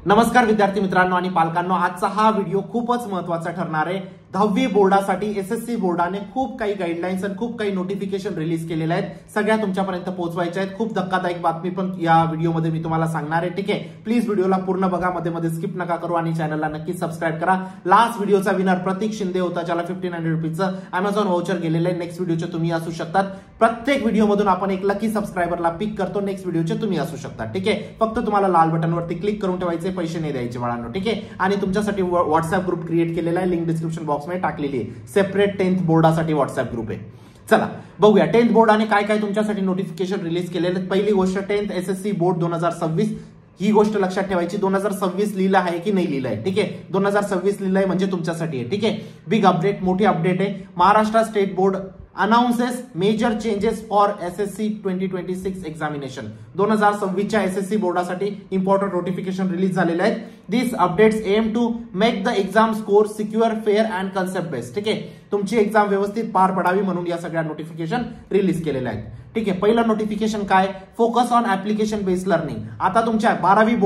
नमस्कार विद्यार्थी मित्रांनो आणि पालकांनो, आजचा हा व्हिडिओ खूपच महत्त्वाचा ठरणार आहे। 10वी बोर्डासाठी एसएससी बोर्डाने खूप काही गाईडलाईन्स आणि खूप काही नोटिफिकेशन रिलीज केलेले आहेत, सगळ्या तुमच्यापर्यंत पोहोचवायच्या आहेत। खूप धक्कादायक बातमी पण या व्हिडिओमध्ये मी तुम्हाला सांगणार आहे, ठीक आहे। प्लीज व्हिडिओला पूर्ण बघा, मध्ये स्किप नका करू आणि चॅनलला नक्की सबस्क्राइब करा। लास्ट व्हिडिओचा विनर प्रतीक शिंदे होता, ज्याला 1500 रुपीचं Amazon व्हाउचर गेलेलं आहे। नेक्स्ट व्हिडिओचे तुम्ही असू शकतात। प्रत्येक व्हिडिओमधून आपण एक लकी सबस्क्रायबरला पिक करतो, नेक्स्ट व्हिडिओचे तुम्ही असू शकता, ठीक आहे। फक्त तुम्हाला लाल बटनवरती क्लिक करून ठेवायचे, पैसे नाही द्यायचे बाळांनो, ठीक आहे। आणि तुमच्यासाठी व्हॉट्सअप ग्रुप क्रिएट केलेला आहे, लिंक डिस्क्रिप्शन बॉक्समध्ये टाकलेली आहे। सेपरेट 10th बोर्डासाठी व्हॉट्सअप ग्रुप आहे। चला बघूया 10th बोर्डाने काय काय तुमच्यासाठी नोटिफिकेशन रिलीज केलेले आहेत। पहिली गोष्ट 10th एसएससी बोर्ड 2026, ही गोष्ट लक्षात ठेवायची। 2026 लिहिलं आहे की नाही लिहिलं आहे, ठीक आहे। 2026 लिहिलंय म्हणजे तुमच्यासाठी आहे, ठीक आहे। बिग अपडेट, मोठी अपडेट आहे। Maharashtra state board announces major changes for SSC 2026 examination. 2026 च्या एसएससी बोर्डासाठी इंपॉर्टंट नोटिफिकेशन रिलीज झालेले आहेत। This updates aim to make the exam score secure, fair and concept based, ठीक आहे। तुमची एक्झाम व्यवस्थित पार पडावी म्हणून या सगळ्या नोटिफिकेशन रिलीज केलेल्या आहेत, ठीक आहे। पहिलं नोटिफिकेशन काय, focus on application based learning. आता तुमच्या 10वी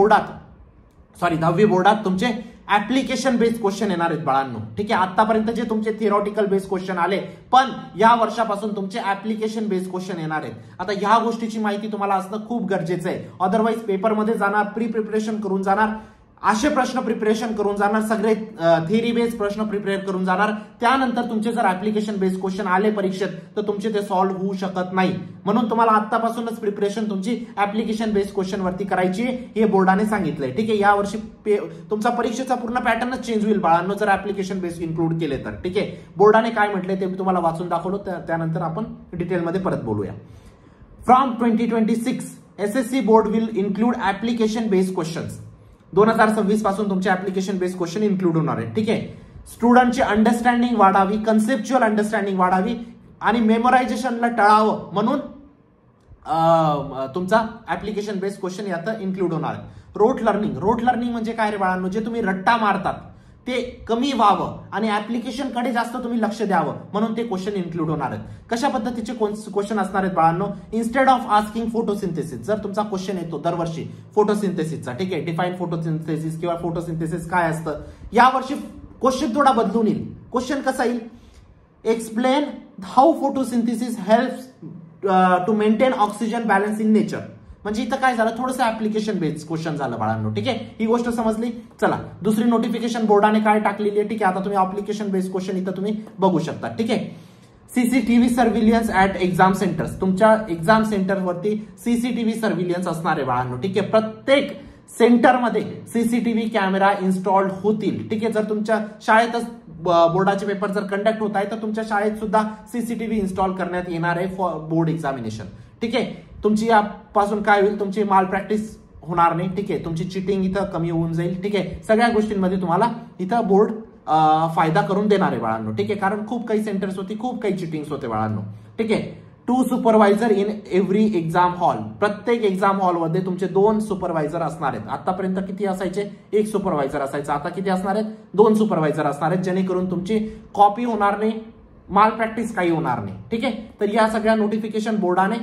बोर्डात तुमचे ऍप्लिकेशन बेस्ड क्वेश्चन येणार आहेत बाळांनो, ठीक आहे। आतापर्यंत जे तुमचे थिअरॉटिकल बेस्ड क्वेश्चन आले, पण या वर्षापासून तुमचे ऍप्लिकेशन बेस्ड क्वेश्चन येणार आहेत। आता ह्या गोष्टीची माहिती तुम्हाला असणं खूप गरजेचं आहे, अदरवाईज पेपरमध्ये जाणार, प्री प्रिपरेशन करून जाणार, असे प्रश्न प्रिपरेशन करून जाणार, सगळे थिअरी बेस्ड प्रश्न प्रिपेअर करून जाणार। त्यानंतर तुमचे जर ऍप्लिकेशन बेस्ड क्वेश्चन आले परीक्षेत तर तुमचे ते सॉल्व्ह होऊ शकत नाही। म्हणून तुम्हाला आतापासूनच प्रिपरेशन तुमची ऍप्लिकेशन बेस्ड क्वेश्चन वरती करायची, हे बोर्डाने सांगितलंय, ठीक आहे। या वर्षी तुमचा परीक्षेचा पूर्ण पॅटर्नच चेंज होईल बाळांनो, जर ऍप्लिकेशन बेस्ड इन्क्लूड केले तर, ठीक आहे। बोर्डाने काय म्हटलंय ते मी तुम्हाला वाचून दाखवलं, त्यानंतर आपण डिटेलमध्ये परत बोलूया। From 2026 SSC board will include application based questions. 2026 पासून तुमचे ऍप्लिकेशन बेस्ड क्वेश्चन इन्क्लूड होणार आहे, ठीक आहे। स्टुडंटची अंडरस्टँडिंग वाढावी, कन्सेप्च्युअल अंडरस्टँडिंग वाढावी आणि मेमोरायझेशनला टळावं म्हणून तुमचा ऍप्लिकेशन बेस्ड क्वेश्चन यात इन्क्लूड होणार आहे। रोट लर्निंग म्हणजे काय रे बाळांनो, जे तुम्ही रट्टा मारतात ते कमी व्हावं आणि ऍप्लिकेशन कडे जास्त तुम्ही लक्ष द्यावं म्हणून ते क्वेश्चन इन्क्लूड होणार आहेत। कशा पद्धतीचे क्वेश्चन असणार आहेत बाळांनो, इन्स्टेड ऑफ आस्किंग फोटोसिंथेसिस, जर तुमचा क्वेश्चन येतो दरवर्षी फोटोसिंथेसिसचा, ठीक आहे, डिफाईन फोटोसिंथेसिस किंवा फोटोसिंथेसिस काय असतं, यावर्षी क्वेश्चन थोडा बदलून येईल। क्वेश्चन कसा येईल, explain how photosynthesis helps to maintain oxygen balance in nature. म्हणजे इथं काय झालं, थोडंसं ऍप्लिकेशन बेस्ड क्वेश्चन झालं बाळांनो, ठीक आहे। ही गोष्ट समजली। चला दुसरी नोटिफिकेशन बोर्डाने काय टाकलेली आहे, ठीक आहे। आता तुम्ही ऍप्लिकेशन बेस्ड क्वेश्चन इथं तुम्ही बघू शकता, ठीक आहे। सीसीटीव्ही सर्व्हिलियन्स ऍट एक्झाम सेंटर्स, तुमच्या एक्झाम सेंटरवरती सीसीटीव्ही सर्व्हिलियन्स असणार आहे बाळांनो, ठीक आहे। प्रत्येक सेंटरमध्ये सीसीटीव्ही कॅमेरा इन्स्टॉल्ड होतील, ठीक आहे। जर तुमच्या शाळेतच बोर्डाचे पेपर जर कंडक्ट होत आहे तर तुमच्या शाळेत सुद्धा सीसीटीव्ही इन्स्टॉल करण्यात येणार आहे फॉर बोर्ड एक्झामिनेशन, ठीक आहे। तुमची यापासून काय होईल, तुमची माल प्रॅक्टिस होणार नाही, ठीक आहे। तुमची चिटिंग इथं कमी होऊन जाईल, ठीक आहे। सगळ्या गोष्टींमध्ये तुम्हाला इथं बोर्ड फायदा करून देणार आहे बाळांनो, ठीक आहे। कारण खूप काही सेंटर्स होती, खूप काही चिटिंग्स होते बाळांनो, ठीक आहे। 2 supervisor in every exam hall, प्रत्येक एक्झाम हॉलमध्ये तुमचे 2 सुपरवायझर असणार आहेत। आतापर्यंत किती असायचे, 1 सुपरवायझर असायचा, आता किती असणार आहेत, 2 सुपरवायझर असणार आहेत, जेणेकरून तुमची कॉपी होणार नाही, माल प्रॅक्टिस काही होणार नाही, ठीक आहे। तर या सगळ्या नोटिफिकेशन बोर्डाने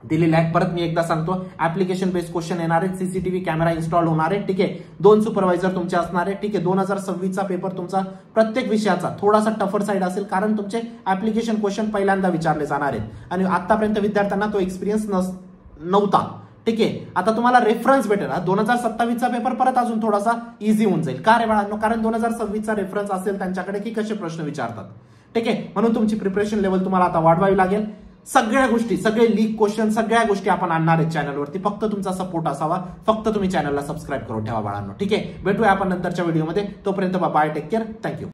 दिलेले आहेत। परत मी एकदा सांगतो, ऍप्लिकेशन बेस्ड क्वेश्चन येणार आहेत, सीसीटीव्ही कॅमेरा इन्स्टॉल होणार आहे, ठीक आहे। 2 सुपरवायझर तुमचे असणार आहे, ठीक आहे। 2026 चा पेपर तुमचा प्रत्येक विषयाचा थोडासा टफर साईड असेल, कारण तुमचे ऍप्लिकेशन क्वेश्चन पहिल्यांदा विचारले जाणार आहेत आणि आतापर्यंत विद्यार्थ्यांना तो एक्सपिरियन्स नव्हता, ठीक आहे। आता तुम्हाला रेफरन्स भेटेल। 2027 चा पेपर परत अजून थोडासा इझी होऊन जाईल, का रे बाळांनो, कारण 2026 चा रेफरन्स असेल त्यांच्याकडे की कसे प्रश्न विचारतात, ठीक आहे। म्हणून तुमची प्रिपरेशन लेवल तुम्हाला आता वाढवावी लागेल। सगळ्या गोष्टी, सगळे लीक क्वेश्चन, सगळ्या गोष्टी आपण आणणार आहेत चॅनलवरती, फक्त तुमचा सपोर्ट असावा, फक्त तुम्ही चॅनलला सबस्क्राईब करून ठेवा बाळांनो, ठीक आहे। भेटूया आपण नंतरच्या व्हिडिओमध्ये, तोपर्यंत बाय, टेक केअर, थँक्यू।